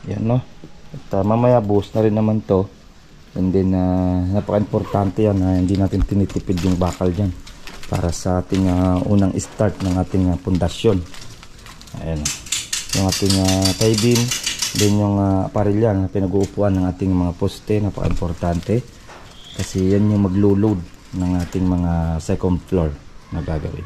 Yan, no? At mamaya buhos na rin naman to. And then napaka-importante yan na hindi natin tinitipid yung bakal dyan para sa ating unang start ng ating pundasyon. Ayan, yung ating tie beam, then yung aparelya na pinag-uupuan ng ating mga poste. Napaka-importante kasi yan yung maglo-load ng ating mga second floor na gagawin.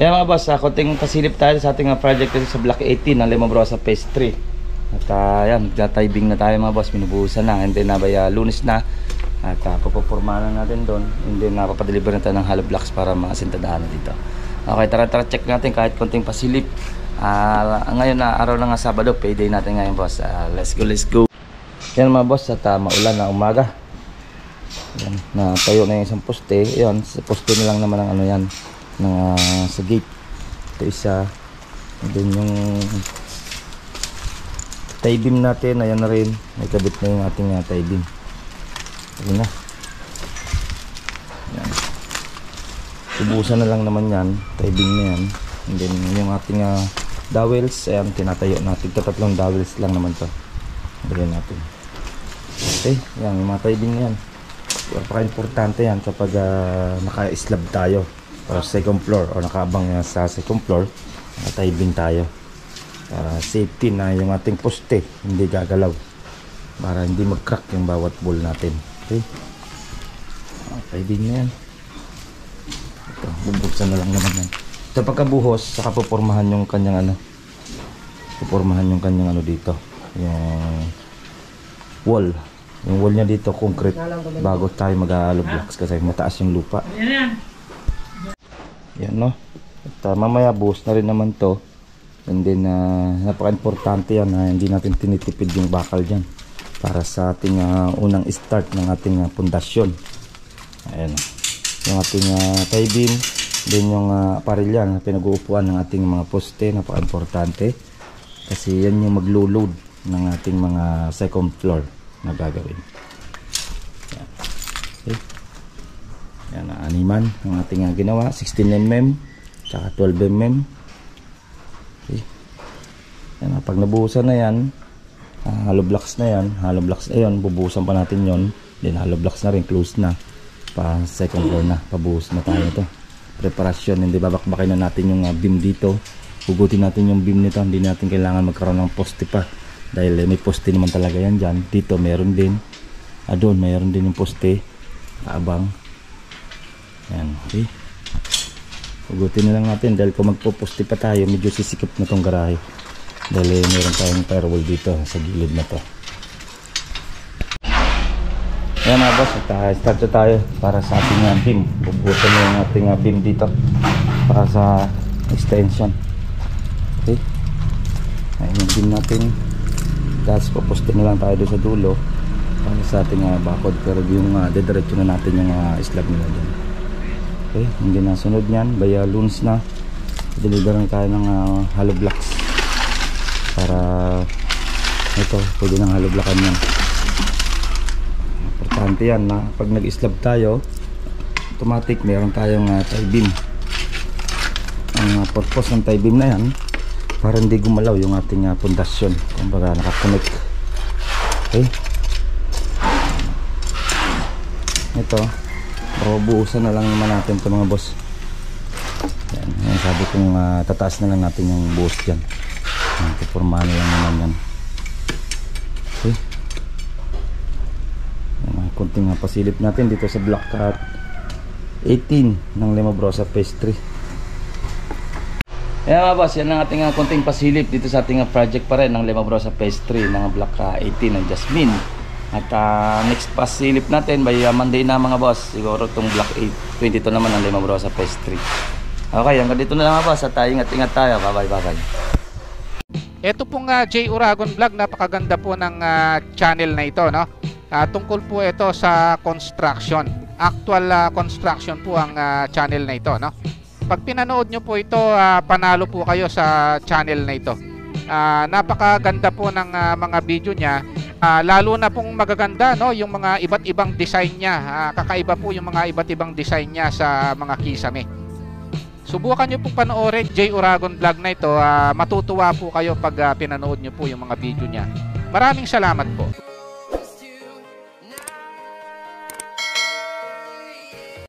Ayan mga boss, konting pasilip tayo sa ating project sa Block 18 ng Limabrosa Phase 3. At ayan, magta-tibing na tayo mga boss, minubuhusan na. And then Lunes na. At pupuporma na natin doon. And then papadeliver na tayo ng hollow blocks para maasintadahan dito. Okay, tara check natin kahit konting pasilip. Ngayon na araw na nga Sabado, payday natin ngayon boss. Let's go. Ayan mga boss, at maulan na umaga. Ayan, natayo na yung isang poste. Ayan, sa poste na lang naman ang ano yan. Sa gate ito isa, and then yung tie beam natin, ayan na rin, may kabit na yung ating tie beam. Ayan na, ayan. Subusan na lang naman yan, tie beam na yan. And then yung ating dowels, ayan, tinatayo natin, tatlong dowels lang naman to, gawin natin. Okay, ayan, yung mga tie beam na yan, napaka-importante yan kapag naka-slab tayo or second floor o nakaabang sa second floor, nakatibing tayo para safety na yung ating poste hindi gagalaw, para hindi mag-crack yung bawat ball natin. Okay, tibing na yan. Ito, bubuksan na lang naman yan. Ito pagkabuhos, saka pupormahan yung kanyang dito, yung wall niya dito, concrete, bago tayo mag-hollow blocks kasi mataas yung lupa. Yan, no? At mamaya buhos na rin naman to. And then napaka-importante yan na hindi natin tinitipid yung bakal dyan para sa ating unang start ng ating pundasyon. Ayan, yung ating tie beam, then yung aparelya na pinag-uupuan ng ating mga poste. Napaka-importante kasi yan yung maglo-load ng ating mga second floor na gagawin. Ayan. Okay. Yan, animan ang ating ginawa, 16mm tsaka 12mm. Okay. Yan, pag nabuhusan na yan, hollow blocks na yan, bubuhusan pa natin yon. Then hollow blocks na rin, close na pa second floor na, pabuhos na tayo ito. Preparasyon, hindi babakbakin na natin yung beam dito, hugutin natin yung beam nito, hindi natin kailangan magkaroon ng poste pa dahil may poste naman talaga yan dyan. Dito meron din, doon meron din yung poste kaabang. Yan, okay. Hugutin na lang natin dahil kung magpupusti pa tayo, medyo sisikip na tong garahe dahil meron tayong firewall dito sa gilid na to. Ayan mga boss, start na tayo para sa ating beam. Bubutan na yung ating beam dito para sa extension. Okay, ayan yung beam natin, tapos pupusti na lang tayo doon sa dulo para sa ating bakod, pero yung dediretso na natin yung slab nila dyan. Okay, hindi na sunod nyan, baya Lunes na deliver na tayo ng hollow blocks para ito, pwede ng hollow blockan yan. Importante yan na pag nag-slab tayo, automatic meron tayong tie beam. Ang purpose ng tie beam na yan, para hindi gumalaw yung ating pundasyon, kumbaga nakakonect. Okay, ito buusan na lang naman natin ito mga boss. Yan, yan sabi kong tataas na lang natin yung buhos dyan. Pupormahan na lang naman yan. Okay, yan, kunting pasilip natin dito sa block 18 ng Limabrosa Phase 3. Yan mga boss, yan ang ating kunting pasilip dito sa ating project pa rin ng Limabrosa Phase 3 ng block 18 ng Jasmine. At next pasilip natin by Monday na mga boss, siguro itong block 22 naman ng Limabrosa Phase 3. Okay, hanggang dito na lang mga boss, at ingat tayo. Bye bye. Ito pong J Uragon Vlog, napakaganda po ng channel na ito, no? Tungkol po ito sa construction. Actual construction po ang channel na ito, no? Pag pinanood nyo po ito, panalo po kayo sa channel na ito. Napakaganda po ng mga video niya. Lalo na pong magaganda, no, yung mga iba't ibang design niya. Kakaiba po yung mga iba't ibang design niya sa mga kisame. Subukan nyo pong panoorin J Uragon Vlog na ito. Matutuwa po kayo pag pinanood nyo po yung mga video niya. Maraming salamat po.